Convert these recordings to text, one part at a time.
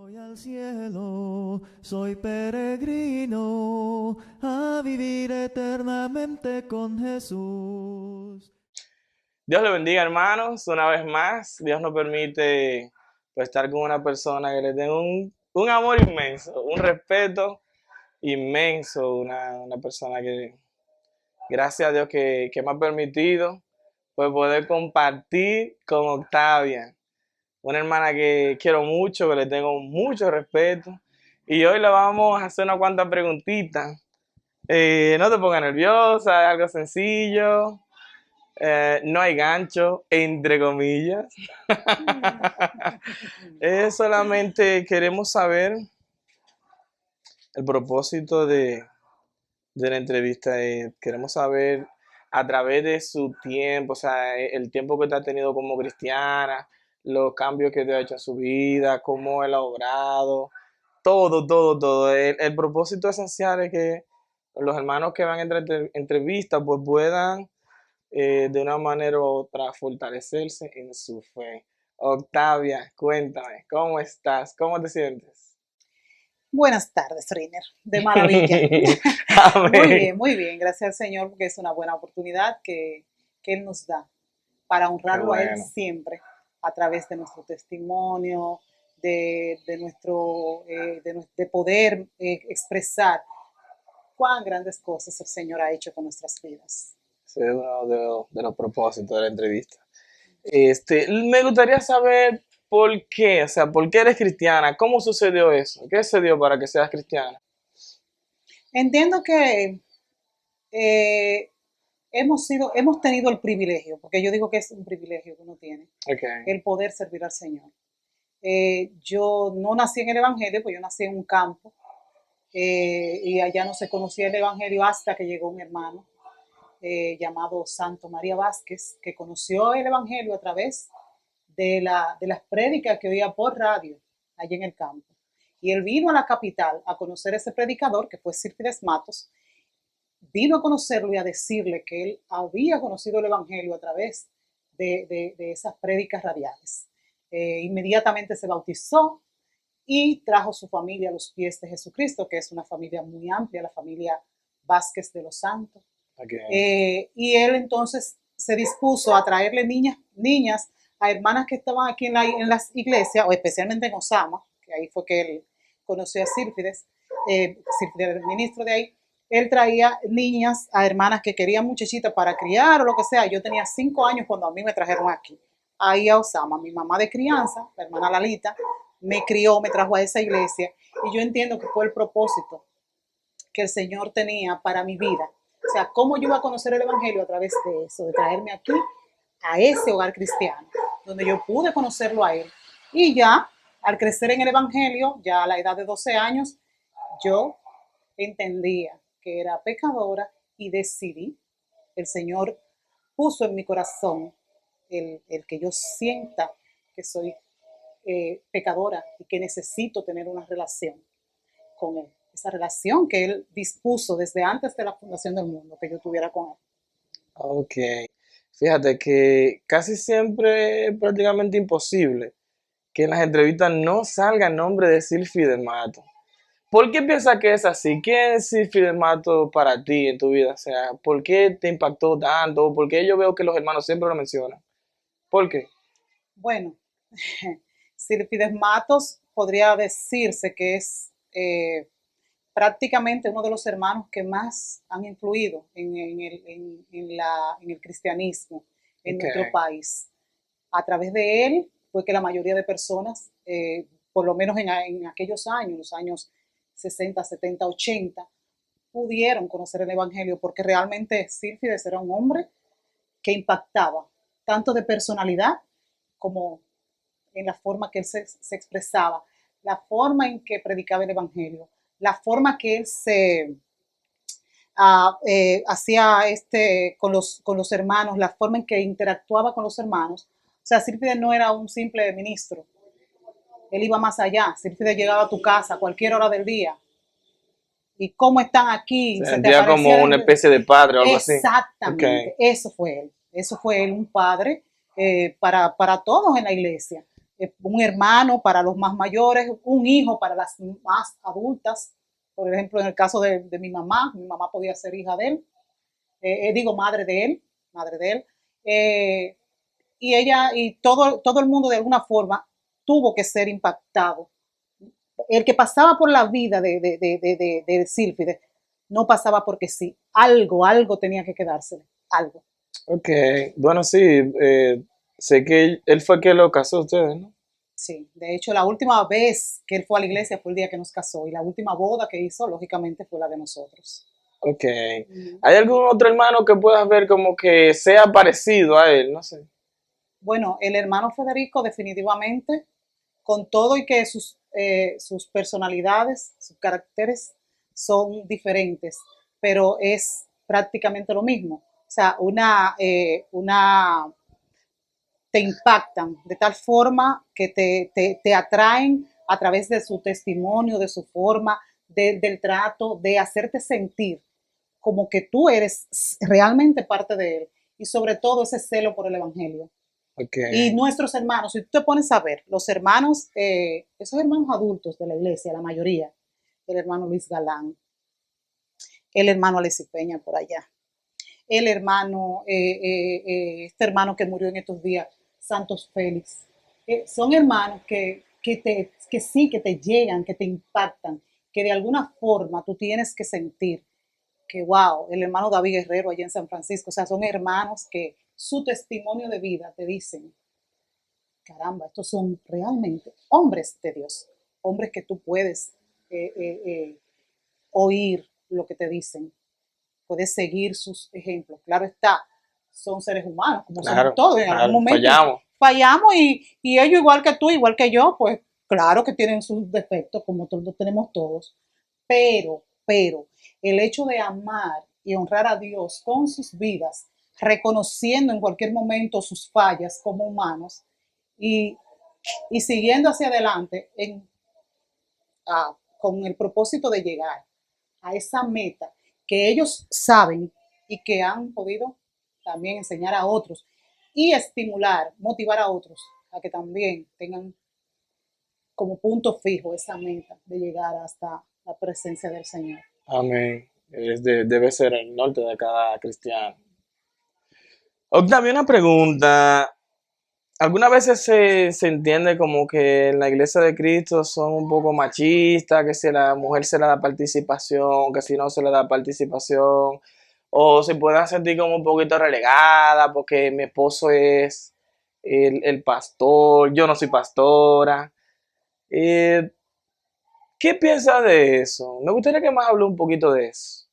Voy al cielo, soy peregrino a vivir eternamente con Jesús. Dios le bendiga, hermanos, una vez más. Dios nos permite pues, estar con una persona que le tengo un amor inmenso, un respeto inmenso, una persona que, gracias a Dios, que me ha permitido pues, poder compartir con Octavia, una hermana que quiero mucho, que le tengo mucho respeto. Y hoy le vamos a hacer unas cuantas preguntitas. No te pongas nerviosa, es algo sencillo. No hay gancho, entre comillas. Solamente queremos saber el propósito de la entrevista. Queremos saber a través de su tiempo, o sea, el tiempo que te ha tenido como cristiana, los cambios que te ha hecho en su vida, cómo él ha obrado, todo, todo, todo. El propósito esencial es que los hermanos que van a entrevistas pues puedan de una manera u otra fortalecerse en su fe. Octavia, cuéntame, ¿cómo estás? ¿Cómo te sientes? Buenas tardes, Reiner. De maravilla. Amén. Muy bien, gracias al Señor porque es una buena oportunidad que Él nos da para Qué honrarlo a Él bueno. siempre a través de nuestro testimonio, de poder expresar cuán grandes cosas el Señor ha hecho con nuestras vidas. Ese es uno de los propósitos de la entrevista. Me gustaría saber por qué, o sea, por qué eres cristiana, cómo sucedió eso, qué se dio para que seas cristiana. Entiendo que eh, hemos tenido el privilegio, porque yo digo que es un privilegio que uno tiene, Okay. el poder servir al Señor. Yo no nací en el Evangelio, pues yo nací en un campo y allá no se conocía el Evangelio hasta que llegó un hermano llamado Santo María Vázquez, que conoció el Evangelio a través de las prédicas que oía por radio allá en el campo. Y él vino a la capital a conocer a ese predicador, que fue Sírfides Matos, vino a conocerlo y a decirle que él había conocido el Evangelio a través de esas prédicas radiales. Inmediatamente se bautizó y trajo su familia a los pies de Jesucristo, que es una familia muy amplia, la familia Vázquez de los Santos. Okay. Y él entonces se dispuso a traerle niñas a hermanas que estaban aquí en las iglesias, o especialmente en Osama, que ahí fue que él conoció a Sírfides, Sírfides, el ministro de ahí. Él traía niñas a hermanas que querían muchachitas para criar o lo que sea. Yo tenía 5 años cuando a mí me trajeron aquí, ahí a Osama. Mi mamá de crianza, la hermana Lalita, me crió, me trajo a esa iglesia. Y yo entiendo que fue el propósito que el Señor tenía para mi vida. O sea, cómo yo iba a conocer el Evangelio a través de eso, de traerme aquí a ese hogar cristiano, donde yo pude conocerlo a Él. Y ya, al crecer en el Evangelio, ya a la edad de 12 años, yo entendía que era pecadora y decidí, el Señor puso en mi corazón el que yo sienta que soy pecadora y que necesito tener una relación con Él. Esa relación que Él dispuso desde antes de la fundación del mundo, que yo tuviera con Él. Ok. Fíjate que casi siempre es prácticamente imposible que en las entrevistas no salga el nombre de Sylphy Mato. ¿Por qué piensas que es así? ¿Quién es Sylphy Mato para ti en tu vida? O sea, ¿por qué te impactó tanto? ¿Por qué yo veo que los hermanos siempre lo mencionan? ¿Por qué? Bueno, Silfides Matos podría decirse que es prácticamente uno de los hermanos que más han influido en el cristianismo en Ok. nuestro país. A través de él fue que la mayoría de personas, por lo menos en aquellos años, los años 60, 70, 80, pudieron conocer el Evangelio, porque realmente Sílfides era un hombre que impactaba, tanto de personalidad como en la forma que él se expresaba, la forma en que predicaba el Evangelio, la forma que él hacía con los hermanos, la forma en que interactuaba con los hermanos. O sea, Sílfides no era un simple ministro, él iba más allá. Sílfides llegaba a tu casa a cualquier hora del día y cómo están aquí, Se se te sentía aparecía como una desde... especie de padre o algo así. Ok. Exactamente, eso fue él, un padre para todos en la iglesia. un hermano para los más mayores, un hijo para las más adultas. Por ejemplo, en el caso de mi mamá podía ser hija de él, madre de él, madre de él. Y ella y todo el mundo de alguna forma tuvo que ser impactado. El que pasaba por la vida de Sílfide no pasaba porque sí, algo tenía que quedársele, algo. Ok, bueno, sí, sé que él fue el que lo casó a ustedes, ¿no? Sí, de hecho la última vez que él fue a la iglesia fue el día que nos casó y la última boda que hizo, lógicamente, fue la de nosotros. Ok. ¿Hay algún otro hermano que puedas ver como que sea parecido a él? No sé. Bueno, el hermano Federico definitivamente, con todo y que sus personalidades, sus caracteres son diferentes, pero es prácticamente lo mismo. O sea, te impactan de tal forma que te atraen a través de su testimonio, de su forma, del trato, de hacerte sentir como que tú eres realmente parte de él y sobre todo ese celo por el Evangelio. Okay. Y nuestros hermanos, si tú te pones a ver, los hermanos, esos hermanos adultos de la iglesia, la mayoría, el hermano Luis Galán, el hermano Alexis Peña por allá, el hermano, este hermano que murió en estos días, Santos Félix, son hermanos que sí, que te llegan, que te impactan, que de alguna forma tú tienes que sentir que, wow, el hermano David Guerrero allá en San Francisco, o sea, son hermanos que su testimonio de vida te dicen, caramba, estos son realmente hombres de Dios, hombres que tú puedes oír lo que te dicen, puedes seguir sus ejemplos. Claro está, son seres humanos, como Claro, somos todos, en algún momento fallamos y ellos igual que tú, igual que yo, pues claro que tienen sus defectos, como todos tenemos todos, pero el hecho de amar y honrar a Dios con sus vidas, reconociendo en cualquier momento sus fallas como humanos y siguiendo hacia adelante con el propósito de llegar a esa meta que ellos saben y que han podido también enseñar a otros y estimular, motivar a otros a que también tengan como punto fijo esa meta de llegar hasta la presencia del Señor. Amén. Debe ser el norte de cada cristiano. Octavio, una pregunta. Algunas veces se entiende como que en la iglesia de Cristo son un poco machistas, que si a la mujer se le da participación, que si no se le da participación, o se puedan sentir como un poquito relegada porque mi esposo es el pastor, yo no soy pastora. Eh, ¿Qué piensas de eso? Me gustaría que más hable un poquito de eso.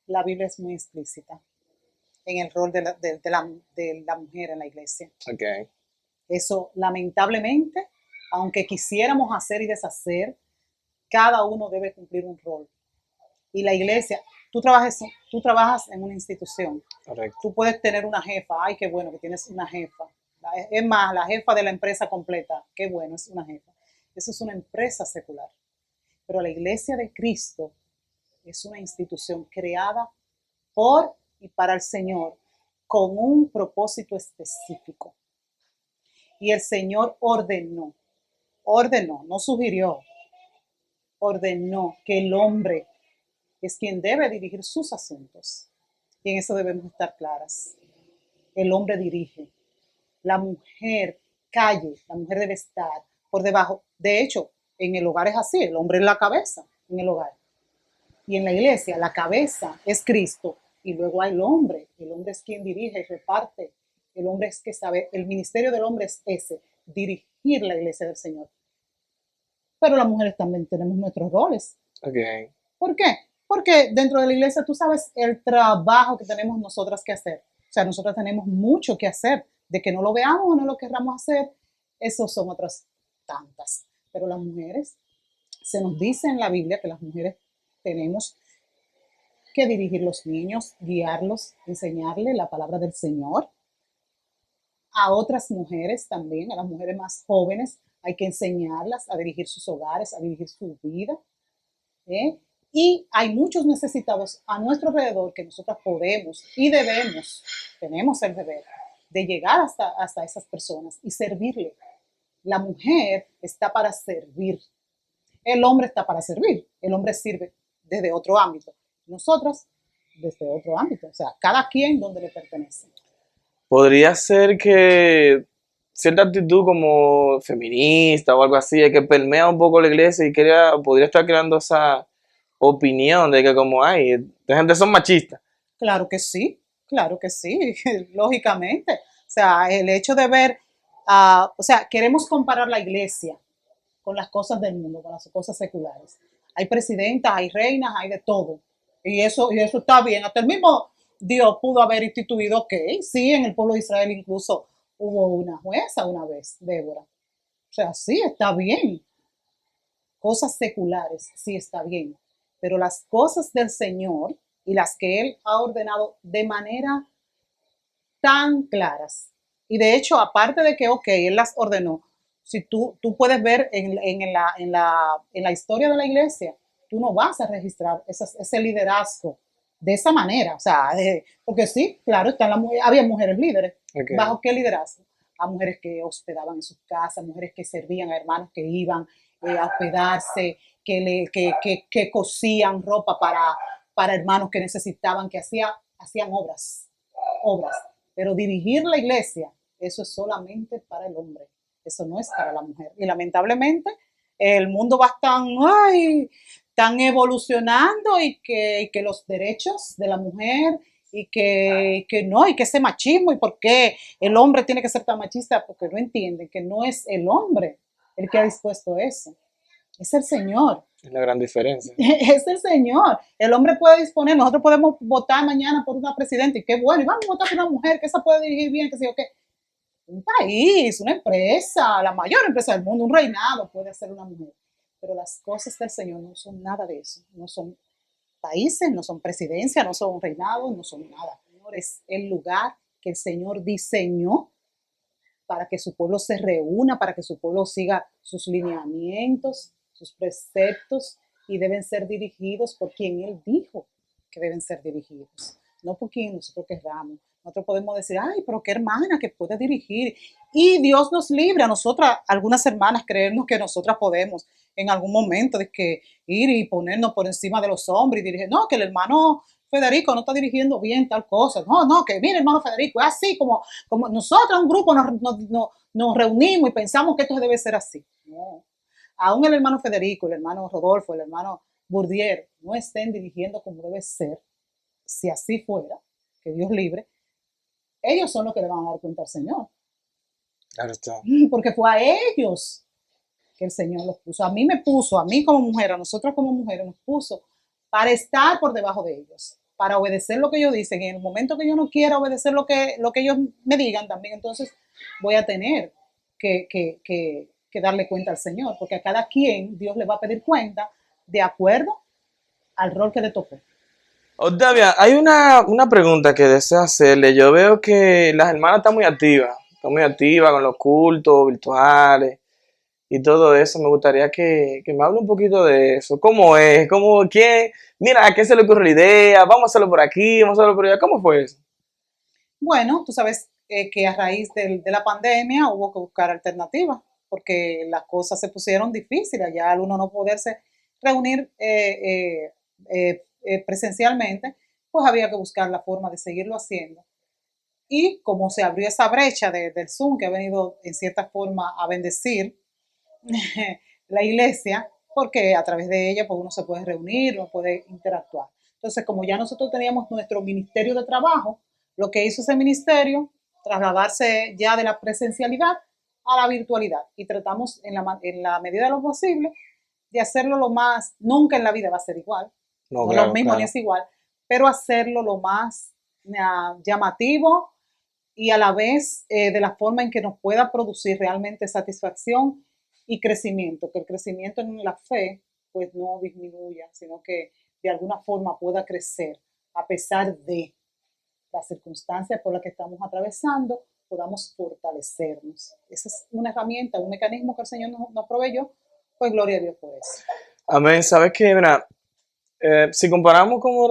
La Biblia es muy explícita en el rol de la mujer en la iglesia. Okay. Eso, lamentablemente, aunque quisiéramos hacer y deshacer, cada uno debe cumplir un rol. Y la iglesia, tú trabajas en una institución. Correcto. Tú puedes tener una jefa, ay, qué bueno que tienes una jefa. Es más, la jefa de la empresa completa, qué bueno, es una jefa. Eso es una empresa secular. Pero la iglesia de Cristo es una institución creada por y para el Señor con un propósito específico. Y el Señor ordenó, no sugirió, ordenó que el hombre es quien debe dirigir sus asuntos. Y en eso debemos estar claras. El hombre dirige. La mujer calle, la mujer debe estar por debajo. De hecho, en el hogar es así, el hombre es la cabeza en el hogar. Y en la iglesia, la cabeza es Cristo. Y luego hay el hombre es quien dirige y reparte. El hombre es que sabe, el ministerio del hombre es ese, dirigir la iglesia del Señor. Pero las mujeres también tenemos nuestros roles. Okay. ¿Por qué? Porque dentro de la iglesia tú sabes el trabajo que tenemos nosotras que hacer. O sea, nosotras tenemos mucho que hacer. De que no lo veamos o no lo querramos hacer, esos son otras tantas. Pero las mujeres, se nos dice en la Biblia que las mujeres tenemos que dirigir los niños, guiarlos, enseñarle la palabra del Señor. A otras mujeres también, a las mujeres más jóvenes, hay que enseñarlas a dirigir sus hogares, a dirigir su vida. Y hay muchos necesitados a nuestro alrededor que nosotras podemos y debemos, tenemos el deber de llegar hasta esas personas y servirle La mujer está para servir. El hombre está para servir. El hombre sirve desde otro ámbito. Nosotras desde otro ámbito. O sea, cada quien donde le pertenece. Podría ser que cierta actitud como feminista o algo así, que permea un poco la iglesia y podría estar creando esa opinión de que como hay, esta gente son machistas. Claro que sí, lógicamente. O sea, el hecho de ver, o sea, queremos comparar la iglesia con las cosas del mundo, con las cosas seculares. Hay presidentas, hay reinas, hay de todo. Y eso está bien. Hasta el mismo Dios pudo haber instituido, ok, sí, en el pueblo de Israel incluso hubo una jueza una vez, Débora. O sea, sí, está bien. Cosas seculares, sí está bien. Pero las cosas del Señor y las que Él ha ordenado de manera tan claras. Y de hecho, aparte de que, ok, Él las ordenó, si tú puedes ver en la historia de la iglesia, tú no vas a registrar ese liderazgo de esa manera. O sea, porque sí, claro, había mujeres líderes. Okay. ¿Bajo qué liderazgo? A mujeres que hospedaban en sus casas, mujeres que servían a hermanos que iban a hospedarse, que cosían ropa para hermanos que necesitaban, que hacían obras. Pero dirigir la iglesia, eso es solamente para el hombre, eso no es para la mujer. Y lamentablemente el mundo va tan evolucionando y que los derechos de la mujer y que ese machismo y por qué el hombre tiene que ser tan machista, porque no entienden que no es el hombre el que ha dispuesto eso, es el Señor. Es la gran diferencia. Es el Señor. El hombre puede disponer, nosotros podemos votar mañana por una presidenta y qué bueno, y vamos a votar por una mujer que esa puede dirigir bien, que sé yo qué. Un país, una empresa, la mayor empresa del mundo, un reinado puede ser una mujer. Pero las cosas del Señor no son nada de eso. No son países, no son presidencias, no son reinados, no son nada. Es el lugar que el Señor diseñó para que su pueblo se reúna, para que su pueblo siga sus lineamientos, sus preceptos, y deben ser dirigidos por quien Él dijo que deben ser dirigidos, no por quien nosotros querramos. Nosotros podemos decir, ay, pero qué hermana que puede dirigir. Y Dios nos libre a nosotras, algunas hermanas, creernos que nosotras podemos en algún momento de que ir y ponernos por encima de los hombres y dirigir. No, que el hermano Federico no está dirigiendo bien tal cosa. No, que mire, hermano Federico, es así como nosotros, un grupo, nos reunimos y pensamos que esto debe ser así. No. Aún el hermano Federico, el hermano Rodolfo, el hermano Bourdier no estén dirigiendo como debe ser, si así fuera, que Dios libre, ellos son los que le van a dar cuenta al Señor. Claro está. Porque fue a ellos que el Señor los puso. A mí como mujer, a nosotros como mujeres nos puso para estar por debajo de ellos, para obedecer lo que ellos dicen. Y en el momento que yo no quiera obedecer lo que ellos me digan también, entonces voy a tener que darle cuenta al Señor, porque a cada quien Dios le va a pedir cuenta de acuerdo al rol que le tocó. Octavia, hay una pregunta que deseo hacerle. Yo veo que las hermanas están muy activas con los cultos virtuales y todo eso. Me gustaría que me hable un poquito de eso. ¿Cómo es? ¿Quién? Mira, ¿a qué se le ocurre la idea? Vamos a hacerlo por aquí, vamos a hacerlo por allá. ¿Cómo fue eso? Bueno, tú sabes que a raíz de la pandemia hubo que buscar alternativas, porque las cosas se pusieron difíciles, ya al uno no poderse reunir presencialmente, pues había que buscar la forma de seguirlo haciendo. Y como se abrió esa brecha del Zoom que ha venido en cierta forma a bendecir la iglesia, porque a través de ella pues uno se puede reunir, uno puede interactuar. Entonces, como ya nosotros teníamos nuestro ministerio de trabajo, lo que hizo ese ministerio, trasladarse ya de la presencialidad a la virtualidad, y tratamos en la medida de lo posible de hacerlo lo más, nunca en la vida va a ser igual, no claro, lo mismo claro. Ni es igual, pero hacerlo lo más llamativo y a la vez de la forma en que nos pueda producir realmente satisfacción y crecimiento, que el crecimiento en la fe pues no disminuya, sino que de alguna forma pueda crecer a pesar de las circunstancias por las que estamos atravesando, podamos fortalecernos. Esa es una herramienta, un mecanismo que el Señor nos proveyó, pues gloria a Dios por eso. Amén. ¿Sabes qué? Mira, si comparamos como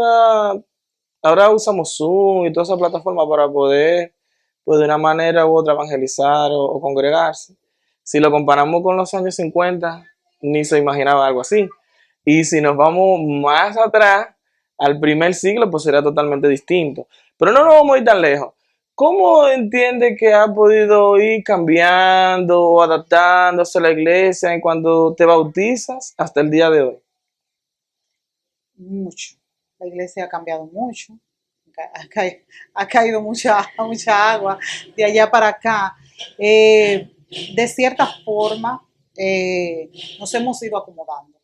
ahora usamos Zoom y toda esa plataforma para poder, pues de una manera u otra, evangelizar o congregarse. Si lo comparamos con los años 50, ni se imaginaba algo así. Y si nos vamos más atrás, al primer siglo, pues sería totalmente distinto. Pero no nos vamos a ir tan lejos. ¿Cómo entiende que ha podido ir cambiando o adaptándose a la iglesia en cuando te bautizas hasta el día de hoy? Mucho. La iglesia ha cambiado mucho. Ha caído mucha agua de allá para acá. De cierta forma, nos hemos ido acomodando.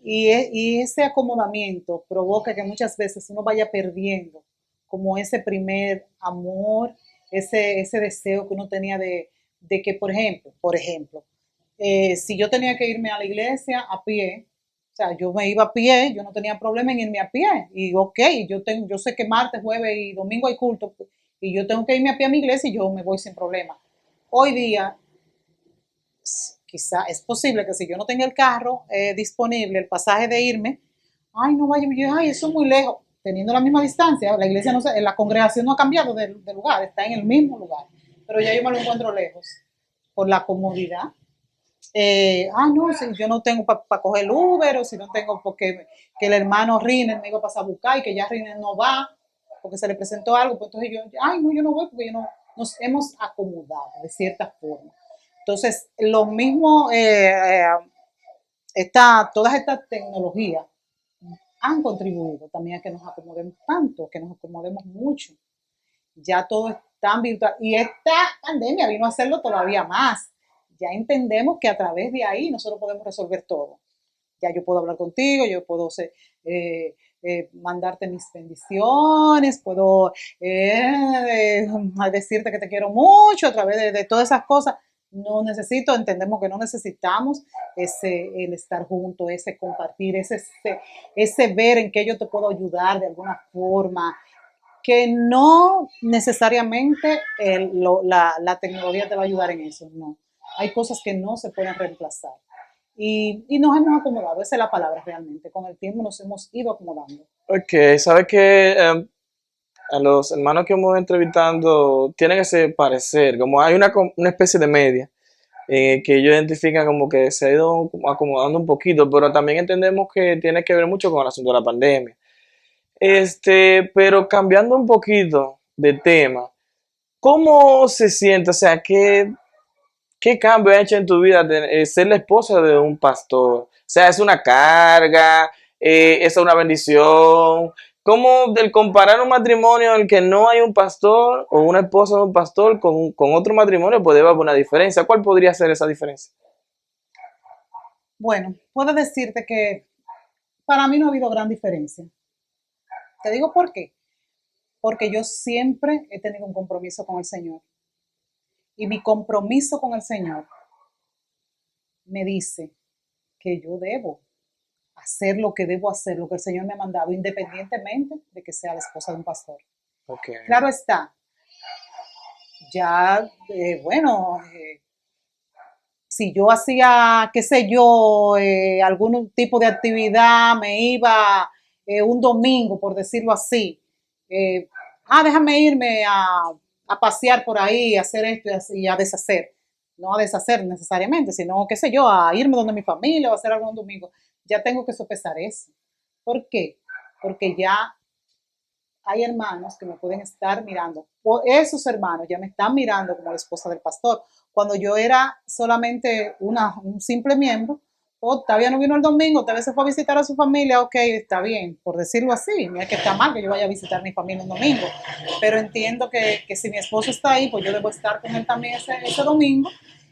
Y ese acomodamiento provoca que muchas veces uno vaya perdiendo como ese primer amor, ese deseo que uno tenía de que, por ejemplo, si yo tenía que irme a la iglesia a pie, o sea, yo me iba a pie, yo no tenía problema en irme a pie. Y ok, yo sé que martes, jueves y domingo hay culto, y yo tengo que irme a pie a mi iglesia y yo me voy sin problema. Hoy día, quizá es posible que si yo no tenga el carro disponible, el pasaje de irme, ay, no vaya, ay, eso es muy lejos, teniendo la misma distancia, la iglesia no se, la congregación no ha cambiado de lugar, está en el mismo lugar, pero ya yo me lo encuentro lejos, por la comodidad. No, si yo no tengo para coger el Uber, o si no tengo porque que el hermano Riner me iba a pasar a buscar y que ya Riner no va, porque se le presentó algo, pues entonces yo no voy porque yo no, nos hemos acomodado de cierta forma. Entonces, lo mismo, todas estas tecnologías han contribuido también a que nos acomodemos tanto, que nos acomodemos mucho. Ya todo es tan virtual. Y esta pandemia vino a hacerlo todavía más. Ya entendemos que a través de ahí nosotros podemos resolver todo. Ya yo puedo hablar contigo, yo puedo mandarte mis bendiciones, puedo decirte que te quiero mucho a través de todas esas cosas. No necesito, entendemos que no necesitamos el estar juntos, ese compartir, ese ver en qué yo te puedo ayudar de alguna forma, que no necesariamente la tecnología te va a ayudar en eso, no. Hay cosas que no se pueden reemplazar. Y nos hemos acomodado, esa es la palabra realmente. Con el tiempo nos hemos ido acomodando. Ok, ¿sabe que a los hermanos que hemos entrevistando tienen ese parecer? Como hay una especie de media que ellos identifican como que se ha ido acomodando un poquito, pero también entendemos que tiene que ver mucho con el asunto de la pandemia. Pero cambiando un poquito de tema, ¿cómo se siente? O sea, ¿qué cambio ha hecho en tu vida ser la esposa de un pastor? O sea, ¿es una carga? ¿Es una bendición? ¿Cómo del comparar un matrimonio en el que no hay un pastor o una esposa de un pastor con otro matrimonio puede haber una diferencia? ¿Cuál podría ser esa diferencia? Bueno, puedo decirte que para mí no ha habido gran diferencia. Te digo por qué. Porque yo siempre he tenido un compromiso con el Señor. Y mi compromiso con el Señor me dice que yo debo hacer lo que debo hacer, lo que el Señor me ha mandado, independientemente de que sea la esposa de un pastor. Okay. Claro está, ya, si yo hacía, qué sé yo, algún tipo de actividad, me iba un domingo, por decirlo así, déjame irme a pasear por ahí, a hacer esto y a deshacer. No a deshacer necesariamente, sino, qué sé yo, a irme donde mi familia o a hacer algo un domingo. Ya tengo que sopesar eso. ¿Por qué? Porque ya hay hermanos que me pueden estar mirando. Esos hermanos ya me están mirando como la esposa del pastor. Cuando yo era solamente un simple miembro, todavía no vino el domingo, tal vez se fue a visitar a su familia, ok, está bien, por decirlo así, no es que está mal que yo vaya a visitar a mi familia un domingo, pero entiendo que si mi esposo está ahí, pues yo debo estar con él también ese domingo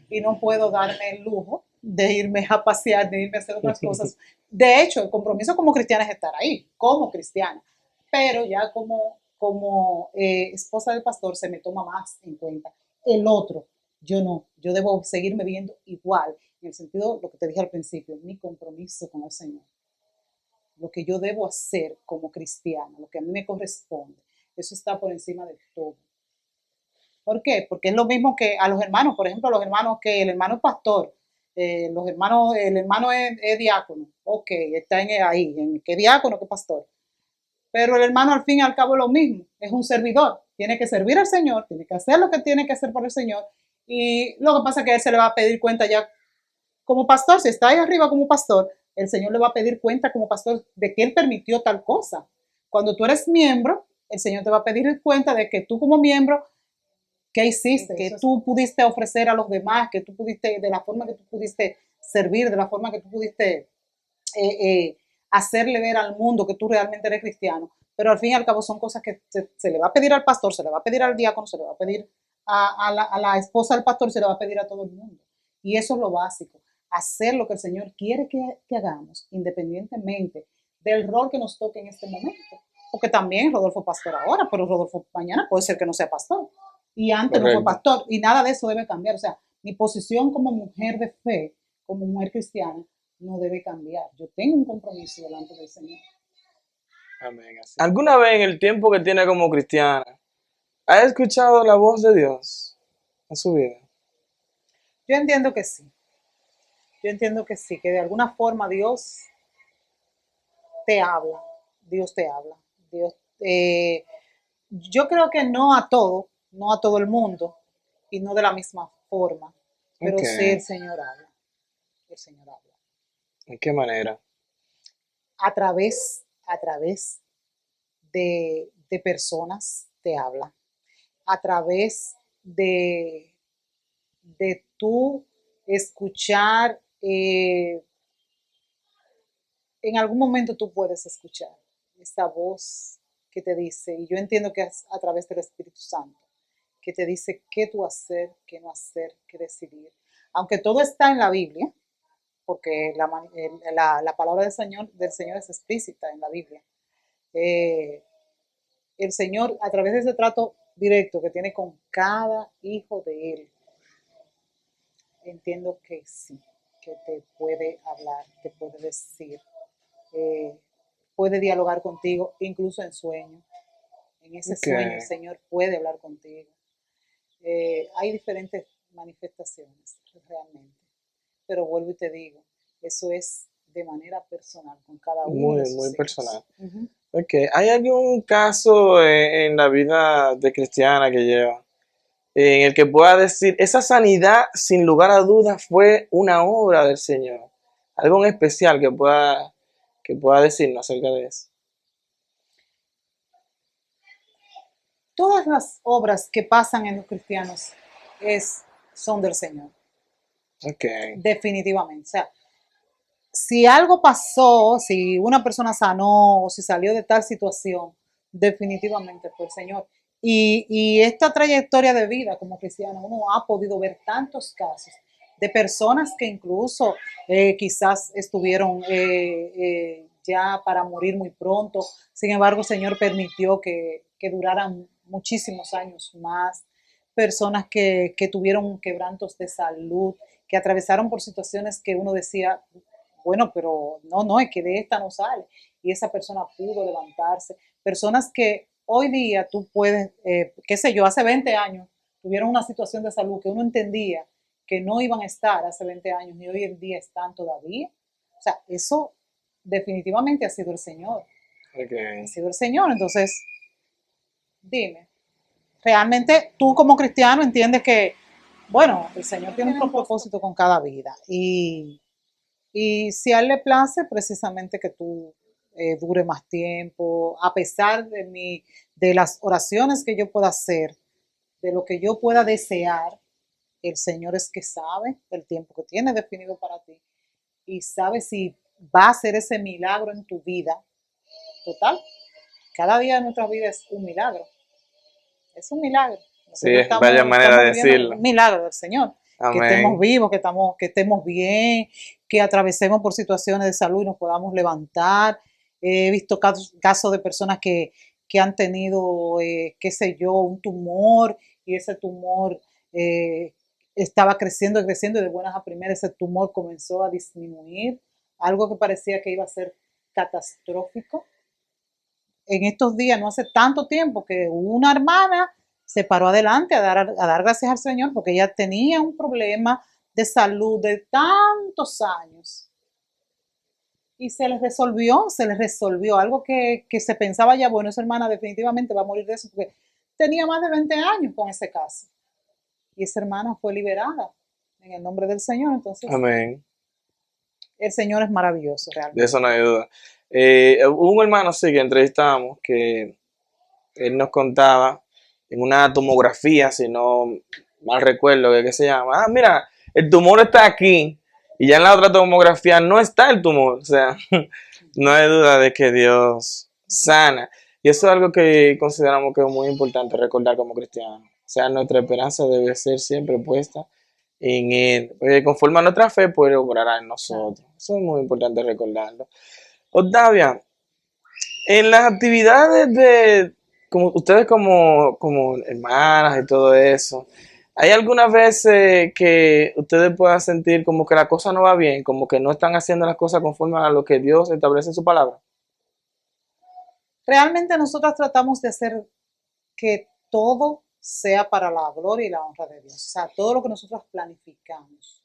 y no puedo darme el lujo de irme a pasear, de irme a hacer otras cosas. De hecho, el compromiso como cristiana es estar ahí, como cristiana, pero ya como esposa del pastor se me toma más en cuenta. El otro, yo no, yo debo seguirme viendo igual, en el sentido, lo que te dije al principio, mi compromiso con el Señor, lo que yo debo hacer como cristiana, lo que a mí me corresponde, eso está por encima de todo. ¿Por qué? Porque es lo mismo que a los hermanos, por ejemplo, a los hermanos que el hermano es pastor, el hermano es diácono, ok, está ahí, en qué diácono, qué pastor. Pero el hermano al fin y al cabo es lo mismo, es un servidor, tiene que servir al Señor, tiene que hacer lo que tiene que hacer por el Señor Y lo que pasa es que a él se le va a pedir cuenta ya como pastor, si está ahí arriba como pastor, el Señor le va a pedir cuenta como pastor de que él permitió tal cosa. Cuando tú eres miembro, el Señor te va a pedir cuenta de que tú como miembro, ¿qué hiciste? Que tú pudiste ofrecer a los demás, que tú pudiste, de la forma que tú pudiste servir, de la forma que tú pudiste hacerle ver al mundo que tú realmente eres cristiano. Pero al fin y al cabo son cosas que se le va a pedir al pastor, se le va a pedir al diácono, se le va a pedir a la esposa del pastor, se le va a pedir a todo el mundo. Y eso es lo básico, hacer lo que el Señor quiere que hagamos, independientemente del rol que nos toque en este momento. Porque también Rodolfo es pastor ahora, pero Rodolfo mañana puede ser que no sea pastor. Y antes no fue pastor. Y nada de eso debe cambiar. O sea, mi posición como mujer de fe, como mujer cristiana, no debe cambiar. Yo tengo un compromiso delante del Señor. Amén. ¿Alguna vez en el tiempo que tiene como cristiana, ha escuchado la voz de Dios en su vida? Yo entiendo que sí. Yo entiendo que sí, que de alguna forma Dios te habla. Dios te habla. Dios, yo creo que no a todo el mundo, y no de la misma forma, pero sí el Señor habla. El Señor habla. ¿En qué manera? A través de personas te habla. A través de tú escuchar, en algún momento tú puedes escuchar esta voz que te dice, y yo entiendo que es a través del Espíritu Santo, que te dice qué tú hacer, qué no hacer, qué decidir. Aunque todo está en la Biblia, porque la palabra del Señor es explícita en la Biblia. El Señor, a través de ese trato directo que tiene con cada hijo de Él, entiendo que sí, que te puede hablar, te puede decir, puede dialogar contigo, incluso en sueño. En ese sueño el Señor puede hablar contigo. Hay diferentes manifestaciones realmente, pero vuelvo y te digo, eso es de manera personal con cada uno de sus Muy hijos. personal. Okay. ¿Hay algún caso en la vida de cristiana que lleva en el que pueda decir, esa sanidad sin lugar a dudas fue una obra del Señor? Algo en especial que pueda decirnos acerca de eso. Todas las obras que pasan en los cristianos son del Señor. Okay. Definitivamente. O sea, si algo pasó, si una persona sanó o si salió de tal situación, definitivamente fue el Señor. Y esta trayectoria de vida como cristiano, uno ha podido ver tantos casos de personas que incluso quizás estuvieron ya para morir muy pronto. Sin embargo, el Señor permitió que duraran muchísimos años más. Personas que tuvieron quebrantos de salud, que atravesaron por situaciones que uno decía, bueno, pero no, es que de esta no sale. Y esa persona pudo levantarse. Personas que hoy día tú puedes, qué sé yo, hace 20 años tuvieron una situación de salud que uno entendía que no iban a estar hace 20 años y hoy en día están todavía. O sea, eso definitivamente ha sido el Señor. Okay. Ha sido el Señor. Entonces, dime, realmente tú como cristiano entiendes que, bueno, el Señor tiene un propósito con cada vida. Y si a Él le place, precisamente que tú dure más tiempo, a pesar de las oraciones que yo pueda hacer, de lo que yo pueda desear, el Señor es que sabe el tiempo que tiene definido para ti y sabe si va a hacer ese milagro en tu vida. Total, cada día de nuestra vida es un milagro. Es un milagro. Sí, vaya manera de decirlo. Un milagro del Señor. Amén. Que estemos vivos, que estemos bien, que atravesemos por situaciones de salud y nos podamos levantar. He visto casos de personas que han tenido, qué sé yo, un tumor y ese tumor estaba creciendo y de buenas a primeras ese tumor comenzó a disminuir, algo que parecía que iba a ser catastrófico. En estos días, no hace tanto tiempo, que una hermana se paró adelante a dar gracias al Señor porque ella tenía un problema de salud de tantos años y se les resolvió algo que se pensaba ya, bueno, esa hermana definitivamente va a morir de eso porque tenía más de 20 años con ese caso y esa hermana fue liberada en el nombre del Señor. Entonces, Amén. el Señor es maravilloso De realmente. eso no hay duda. Hubo un hermano sí que entrevistamos que él nos contaba en una tomografía, si no mal recuerdo, que se llama, mira, el tumor está aquí y ya en la otra tomografía no está el tumor. O sea, no hay duda de que Dios sana. Y eso es algo que consideramos que es muy importante recordar como cristianos. O sea, nuestra esperanza debe ser siempre puesta en Él. Porque conforme a nuestra fe puede obrar en nosotros. Eso es muy importante recordarlo. Octavia, en las actividades de como ustedes como hermanas y todo eso, ¿hay algunas veces que ustedes puedan sentir como que la cosa no va bien, como que no están haciendo las cosas conforme a lo que Dios establece en su palabra? Realmente nosotros tratamos de hacer que todo sea para la gloria y la honra de Dios. O sea, todo lo que nosotros planificamos.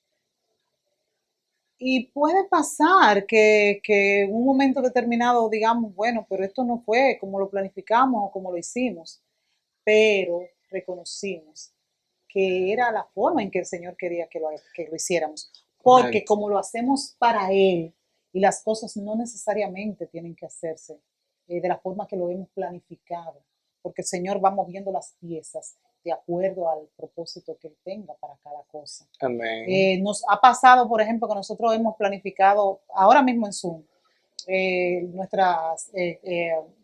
Y puede pasar que en un momento determinado digamos, bueno, pero esto no fue como lo planificamos o como lo hicimos, pero reconocimos que era la forma en que el Señor quería que lo hiciéramos. Porque Correcto. como lo hacemos para Él y las cosas no necesariamente tienen que hacerse de la forma que lo hemos planificado, porque el Señor va moviendo las piezas de acuerdo al propósito que Él tenga para cada cosa. Amén. Nos ha pasado, por ejemplo, que nosotros hemos planificado ahora mismo en Zoom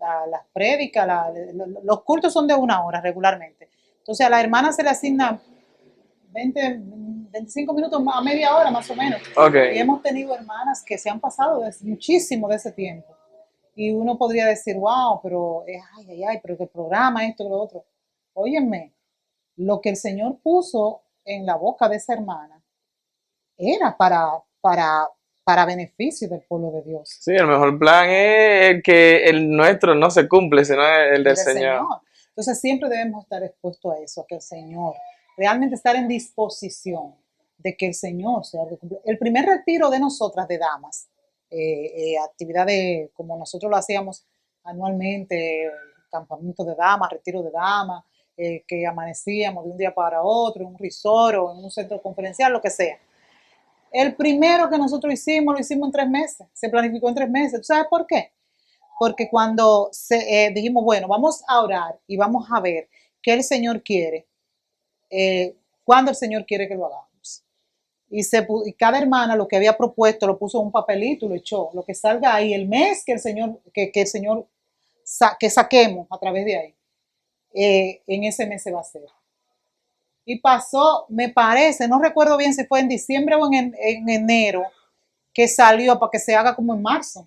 las prédicas, los cultos son de 1 hora regularmente. Entonces a la hermana se le asigna 25 minutos a media hora más o menos. Okay. Y hemos tenido hermanas que se han pasado muchísimo de ese tiempo. Y uno podría decir, wow, pero pero el programa, esto, lo otro. Óyeme, lo que el Señor puso en la boca de esa hermana era para beneficio del pueblo de Dios. Sí, el mejor plan es el que el nuestro no se cumple, sino el del Señor. Entonces siempre debemos estar expuestos a eso, a que el Señor, realmente estar en disposición de que el Señor sea el que cumple. El primer retiro de nosotras de damas, actividades como nosotros lo hacíamos anualmente, campamento de damas, retiro de damas, que amanecíamos de un día para otro, en un resort o en un centro conferencial, lo que sea. El primero que nosotros hicimos, lo hicimos en 3 meses, se planificó en 3 meses. ¿Tú sabes por qué? Porque cuando dijimos, bueno, vamos a orar y vamos a ver qué el Señor quiere, cuándo el Señor quiere que lo hagamos. Y cada hermana lo que había propuesto lo puso en un papelito y lo echó. Lo que salga ahí, el mes que el Señor, que saquemos a través de ahí, en ese mes se va a hacer. Y pasó, me parece, no recuerdo bien si fue en diciembre o en enero, que salió para que se haga como en marzo.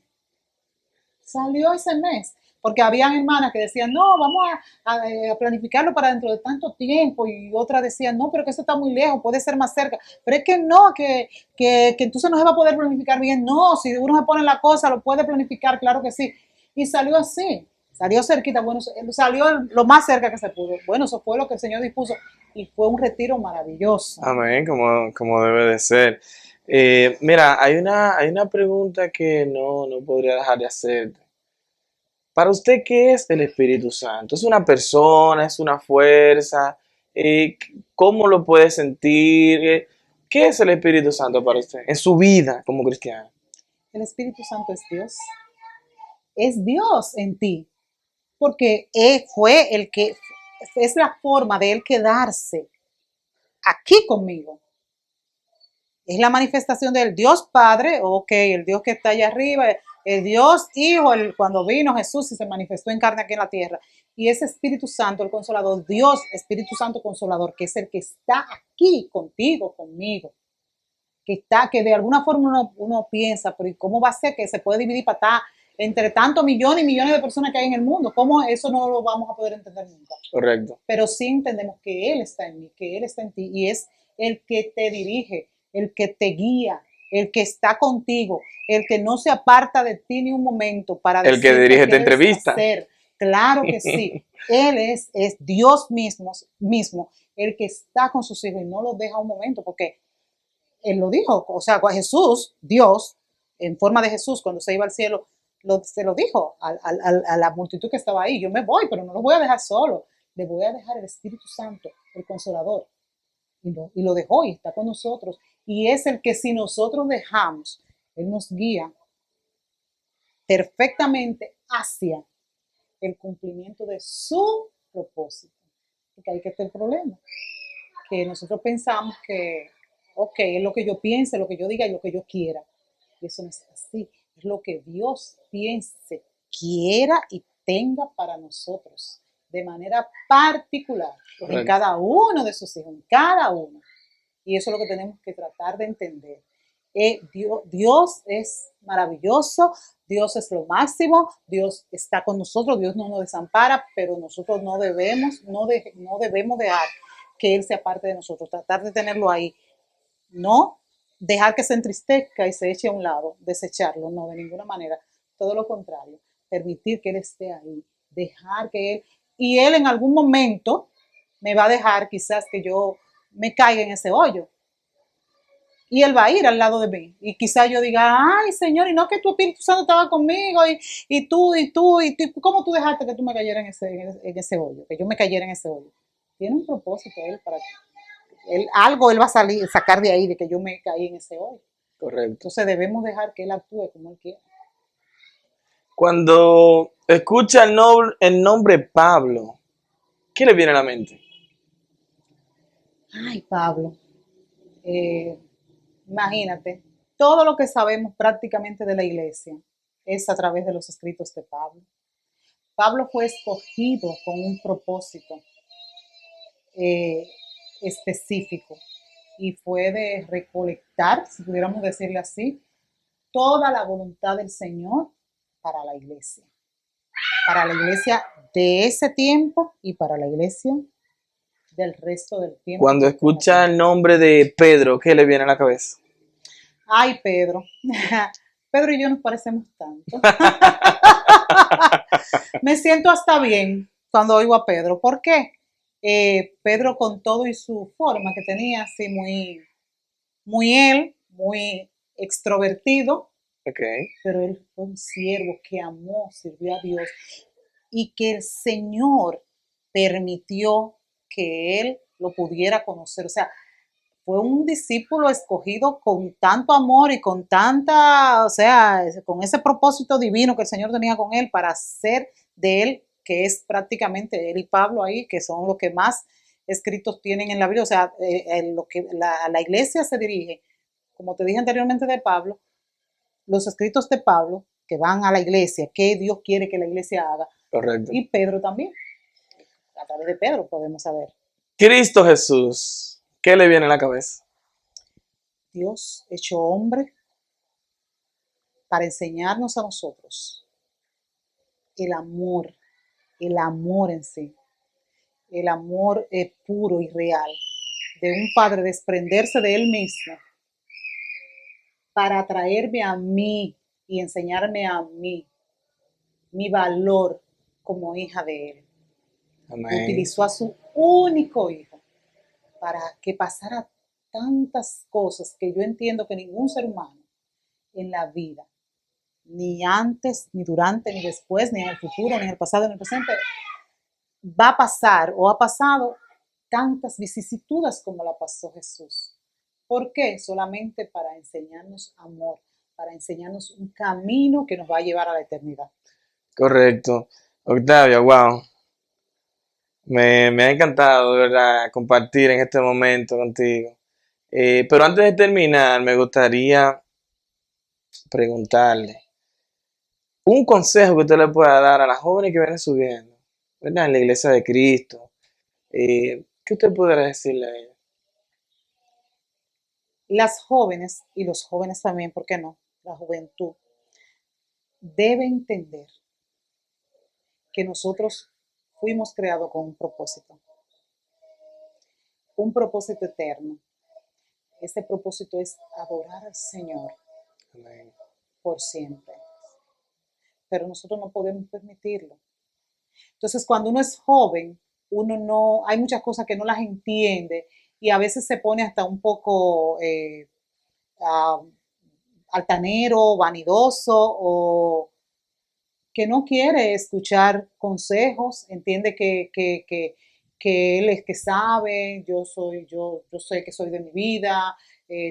Salió ese mes, porque habían hermanas que decían, no, vamos a planificarlo para dentro de tanto tiempo, y otras decían, no, pero que eso está muy lejos, puede ser más cerca, pero es que no, que entonces no se va a poder planificar bien. No, si uno se pone la cosa, lo puede planificar, claro que sí, y salió así, salió cerquita, bueno, salió lo más cerca que se pudo. Bueno, eso fue lo que el Señor dispuso, y fue un retiro maravilloso. Amén, como debe de ser. Mira, hay una pregunta que no podría dejar de hacerte. Para usted, ¿qué es el Espíritu Santo? ¿Es una persona? ¿Es una fuerza? ¿Cómo lo puede sentir? ¿Qué es el Espíritu Santo para usted en su vida como cristiano? El Espíritu Santo es Dios en ti, porque fue el que, es la forma de Él quedarse aquí conmigo. Es la manifestación del Dios Padre, el Dios que está allá arriba, el Dios Hijo, cuando vino Jesús y se manifestó en carne aquí en la tierra. Y ese Espíritu Santo, el Consolador, Dios, Espíritu Santo Consolador, que es el que está aquí contigo, conmigo, que de alguna forma uno piensa, pero ¿y cómo va a ser que se puede dividir para estar entre tantos millones y millones de personas que hay en el mundo? ¿Cómo eso no lo vamos a poder entender nunca? Correcto. Pero sí entendemos que Él está en mí, que Él está en ti, y es el que te dirige, el que te guía, el que está contigo, el que no se aparta de ti ni un momento para el que dirige esta entrevista. Hacer. Claro que sí. Él es Dios mismo, el que está con sus hijos y no los deja un momento, porque Él lo dijo. O sea, Jesús, Dios, en forma de Jesús, cuando se iba al cielo, se lo dijo a la multitud que estaba ahí: yo me voy, pero no los voy a dejar solo, le voy a dejar el Espíritu Santo, el Consolador. y lo dejó y está con nosotros. Y es el que si nosotros dejamos, Él nos guía perfectamente hacia el cumplimiento de su propósito. Porque ahí que está el problema. Que nosotros pensamos que, ok, es lo que yo piense, lo que yo diga y lo que yo quiera. Y eso no es así. Es lo que Dios piense, quiera y tenga para nosotros. De manera particular. Correcto. En cada uno de sus hijos, en cada uno. Y eso es lo que tenemos que tratar de entender. Dios es maravilloso, Dios es lo máximo, Dios está con nosotros, Dios no nos desampara, pero nosotros no debemos dejar que Él sea parte de nosotros, tratar de tenerlo ahí, no dejar que se entristezca y se eche a un lado, desecharlo, no, de ninguna manera, todo lo contrario, permitir que Él esté ahí, dejar que Él, y Él en algún momento me va a dejar quizás que yo me caiga en ese hoyo. Y Él va a ir al lado de mí. Y quizás yo diga, ay, Señor, y no que tu Espíritu Santo estaba conmigo, y tú, ¿cómo tú dejaste que tú me cayeras en ese hoyo? Que yo me cayera en ese hoyo. Tiene un propósito Él para ti. Él va a sacar de ahí, de que yo me caí en ese hoyo. Correcto. Entonces debemos dejar que Él actúe como Él quiera. Cuando escucha el nombre Pablo, ¿qué le viene a la mente? Ay, Pablo. Imagínate, todo lo que sabemos prácticamente de la iglesia es a través de los escritos de Pablo. Pablo fue escogido con un propósito específico y fue de recolectar, si pudiéramos decirle así, toda la voluntad del Señor para la iglesia de ese tiempo y para la iglesia del resto del tiempo. Cuando escucha el nombre de Pedro, ¿qué le viene a la cabeza? Ay, Pedro. Pedro y yo nos parecemos tanto. Me siento hasta bien cuando oigo a Pedro. ¿Por qué? Pedro con todo y su forma que tenía, así muy extrovertido, Okay. pero él fue un siervo que amó, sirvió a Dios y que el Señor permitió que él lo pudiera conocer. O sea, fue un discípulo escogido con tanto amor y con tanta, o sea, con ese propósito divino que el Señor tenía con él para hacer de él, que es prácticamente él y Pablo ahí, que son los que más escritos tienen en la Biblia. O sea, lo que la iglesia se dirige, como te dije anteriormente de Pablo, los escritos de Pablo que van a la iglesia, qué Dios quiere que la iglesia haga. Correcto. Y Pedro también. A través de Pedro podemos saber. Cristo Jesús, ¿qué le viene a la cabeza? Dios hecho hombre para enseñarnos a nosotros el amor en sí, el amor puro y real de un padre, desprenderse de él mismo para atraerme a mí y enseñarme a mí mi valor como hija de él. Amén. Utilizó a su único hijo para que pasara tantas cosas que yo entiendo que ningún ser humano en la vida, ni antes, ni durante, ni después, ni en el futuro, ni en el pasado, ni en el presente, va a pasar o ha pasado tantas vicisitudes como la pasó Jesús. ¿Por qué? Solamente para enseñarnos amor, para enseñarnos un camino que nos va a llevar a la eternidad. Correcto. Octavia, wow. Me ha encantado, de verdad, compartir en este momento contigo. Pero antes de terminar, me gustaría preguntarle un consejo que usted le pueda dar a las jóvenes que vienen subiendo, ¿verdad? En la iglesia de Cristo. ¿Qué usted podría decirle a ellas? Las jóvenes, y los jóvenes también, ¿por qué no? La juventud, debe entender que nosotros fuimos creados con un propósito eterno. Ese propósito es adorar al Señor Amén. por siempre. Pero nosotros no podemos permitirlo. Entonces, cuando uno es joven, hay muchas cosas que no las entiende y a veces se pone hasta un poco altanero, vanidoso o que no quiere escuchar consejos, entiende que que él es que sabe, yo sé que soy de mi vida,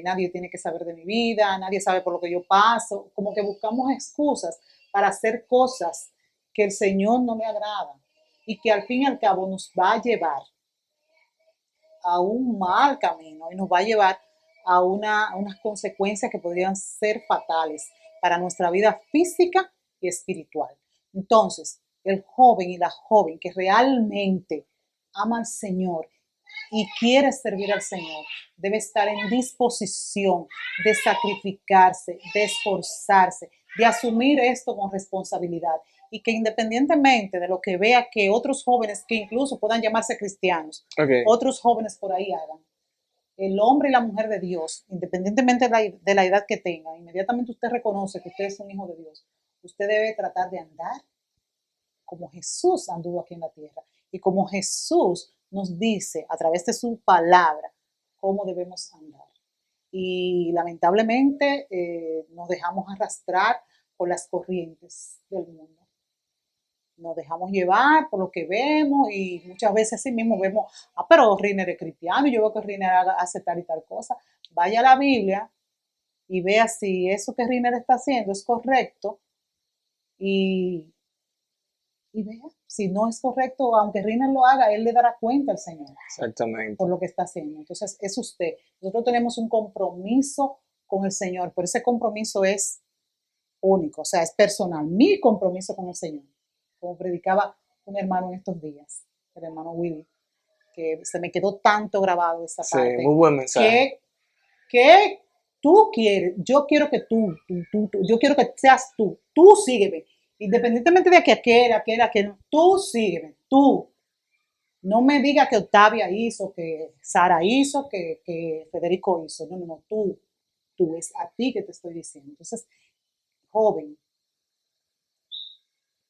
nadie tiene que saber de mi vida, nadie sabe por lo que yo paso, como que buscamos excusas para hacer cosas que el Señor no le agrada y que al fin y al cabo nos va a llevar a un mal camino y nos va a llevar a unas consecuencias que podrían ser fatales para nuestra vida física y espiritual. Entonces, el joven y la joven que realmente ama al Señor y quiere servir al Señor, debe estar en disposición de sacrificarse, de esforzarse, de asumir esto con responsabilidad y que independientemente de lo que vea que otros jóvenes, que incluso puedan llamarse cristianos, Okay. otros jóvenes por ahí hagan, el hombre y la mujer de Dios, independientemente de la edad que tenga, inmediatamente usted reconoce que usted es un hijo de Dios, usted debe tratar de andar como Jesús anduvo aquí en la tierra y como Jesús nos dice a través de su palabra cómo debemos andar. Y lamentablemente nos dejamos arrastrar por las corrientes del mundo. Nos dejamos llevar por lo que vemos y muchas veces así mismo vemos, pero Riner es cristiano y yo veo que Riner hace tal y tal cosa. Vaya a la Biblia y vea si eso que Riner está haciendo es correcto y vea, si no es correcto, aunque Riner lo haga, él le dará cuenta al Señor Exactamente. por lo que está haciendo. Entonces, es usted. Nosotros tenemos un compromiso con el Señor, pero ese compromiso es único, o sea, es personal. Mi compromiso con el Señor, como predicaba un hermano en estos días, el hermano Willy, que se me quedó tanto grabado esa parte. Sí, muy buen mensaje. Que tú quieres, yo quiero que tú, yo quiero que seas tú sígueme. Independientemente de que aquel, tú sígueme, tú. No me diga que Octavia hizo, que Sara hizo, que Federico hizo. No, tú, es a ti que te estoy diciendo. Entonces, joven,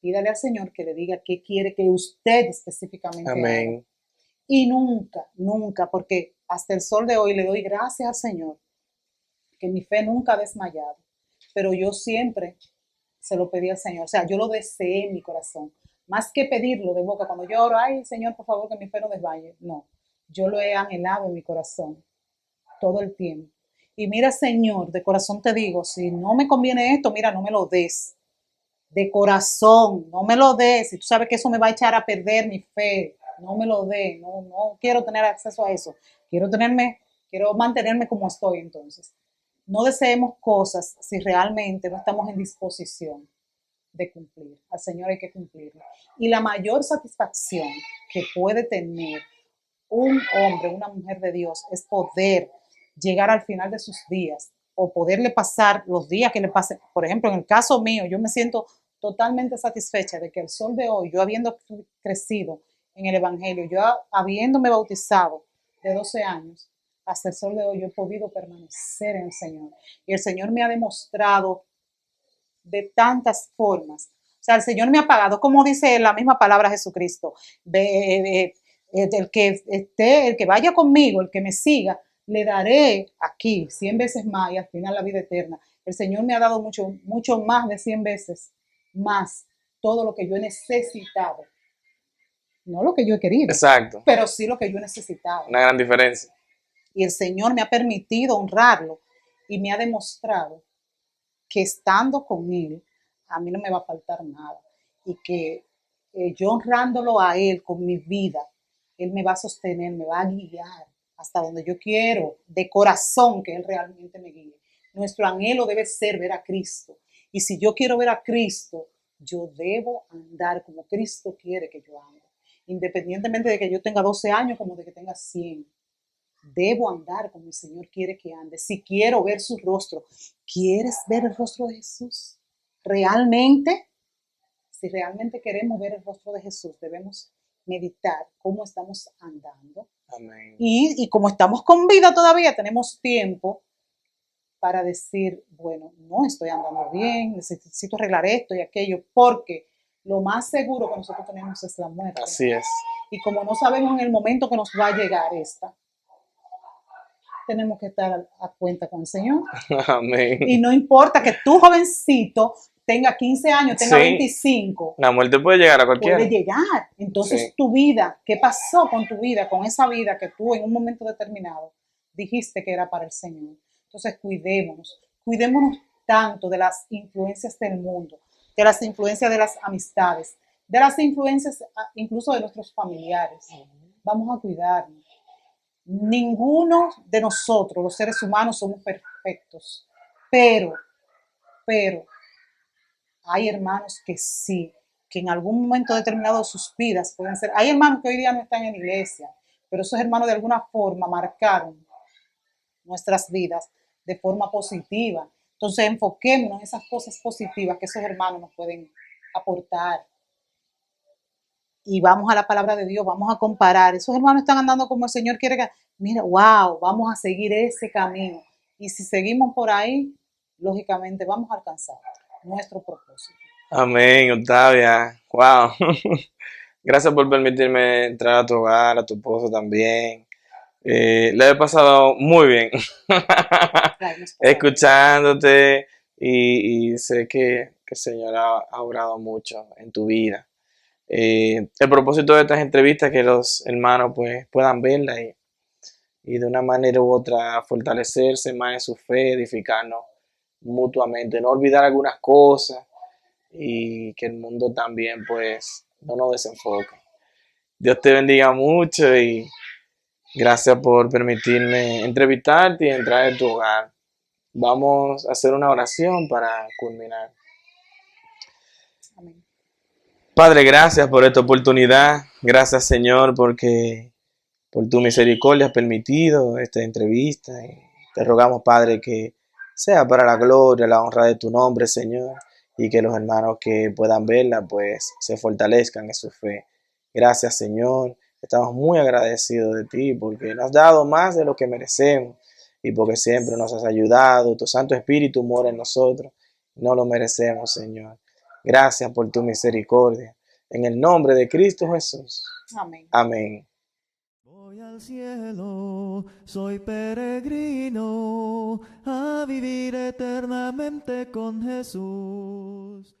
pídale al Señor que le diga qué quiere que usted específicamente Amén. haga. Y nunca, porque hasta el sol de hoy le doy gracias al Señor, que mi fe nunca ha desmayado, pero yo siempre se lo pedí al Señor, o sea, yo lo deseé en mi corazón, más que pedirlo de boca, cuando yo oro, ay Señor, por favor, que mi fe no desmaye, no, yo lo he anhelado en mi corazón todo el tiempo. Y mira, Señor, de corazón te digo, si no me conviene esto, mira, no me lo des, de corazón, no me lo des, si tú sabes que eso me va a echar a perder mi fe, no me lo des, no quiero tener acceso a eso, quiero mantenerme como estoy entonces. No deseemos cosas si realmente no estamos en disposición de cumplir. Al Señor hay que cumplirlo. Y la mayor satisfacción que puede tener un hombre, una mujer de Dios, es poder llegar al final de sus días o poderle pasar los días que le pasen. Por ejemplo, en el caso mío, yo me siento totalmente satisfecha de que el sol de hoy, yo habiendo crecido en el Evangelio, yo habiéndome bautizado de 12 años, hasta el sol de hoy yo he podido permanecer en el Señor. Y el Señor me ha demostrado de tantas formas. O sea, el Señor me ha pagado, como dice la misma palabra Jesucristo, el que vaya conmigo, el que me siga, le daré aquí 100 veces más y al final la vida eterna. El Señor me ha dado mucho más de 100 veces más todo lo que yo he necesitado. No lo que yo he querido. Exacto. Pero sí lo que yo he necesitado. Una gran diferencia. Y el Señor me ha permitido honrarlo y me ha demostrado que estando con Él, a mí no me va a faltar nada. Y que yo honrándolo a Él con mi vida, Él me va a sostener, me va a guiar hasta donde yo quiero, de corazón, que Él realmente me guíe. Nuestro anhelo debe ser ver a Cristo. Y si yo quiero ver a Cristo, yo debo andar como Cristo quiere que yo ande. Independientemente de que yo tenga 12 años como de que tenga 100. Debo andar como el Señor quiere que ande. Si quiero ver su rostro, ¿quieres ver el rostro de Jesús? ¿Realmente? Si realmente queremos ver el rostro de Jesús, debemos meditar cómo estamos andando. Amén. Y como estamos con vida todavía, tenemos tiempo para decir, bueno, no estoy andando bien, necesito arreglar esto y aquello, porque lo más seguro que nosotros tenemos es la muerte. Así es. Y como no sabemos en el momento que nos va a llegar esta, tenemos que estar a cuenta con el Señor. Amén. Y no importa que tú, jovencito, tenga 15 años, tenga Sí. 25, La muerte puede llegar a cualquiera. puede llegar. Entonces Sí. tu vida, ¿qué pasó con tu vida, con esa vida que tú en un momento determinado dijiste que era para el Señor? Entonces cuidémonos tanto de las influencias del mundo, de las influencias de las amistades, de las influencias incluso de nuestros familiares. Vamos a cuidarnos. Ninguno de nosotros, los seres humanos, somos perfectos, pero hay hermanos que sí, que en algún momento determinado de sus vidas pueden ser. Hay hermanos que hoy día no están en la iglesia, pero esos hermanos de alguna forma marcaron nuestras vidas de forma positiva. Entonces enfoquémonos en esas cosas positivas que esos hermanos nos pueden aportar. Y vamos a la palabra de Dios, vamos a comparar. Esos hermanos están andando como el Señor quiere que. Mira, wow, vamos a seguir ese camino. Y si seguimos por ahí, lógicamente vamos a alcanzar nuestro propósito. Amén, Octavia. Wow. Gracias por permitirme entrar a tu hogar, a tu esposo también. Le he pasado muy bien escuchándote y sé que el Señor ha obrado mucho en tu vida. El propósito de estas entrevistas es que los hermanos pues, puedan verla y de una manera u otra fortalecerse más en su fe, edificarnos mutuamente, no olvidar algunas cosas y que el mundo también pues no nos desenfoque. Dios te bendiga mucho y gracias por permitirme entrevistarte y entrar en tu hogar. Vamos a hacer una oración para culminar. Amén. Padre, gracias por esta oportunidad. Gracias, Señor, porque por tu misericordia has permitido esta entrevista. Y te rogamos, Padre, que sea para la gloria, la honra de tu nombre, Señor, y que los hermanos que puedan verla, pues, se fortalezcan en su fe. Gracias, Señor. Estamos muy agradecidos de ti porque nos has dado más de lo que merecemos y porque siempre nos has ayudado. Tu Santo Espíritu mora en nosotros. No lo merecemos, Señor. Gracias por tu misericordia. En el nombre de Cristo Jesús. Amén. Amén. Voy al cielo, soy peregrino, a vivir eternamente con Jesús.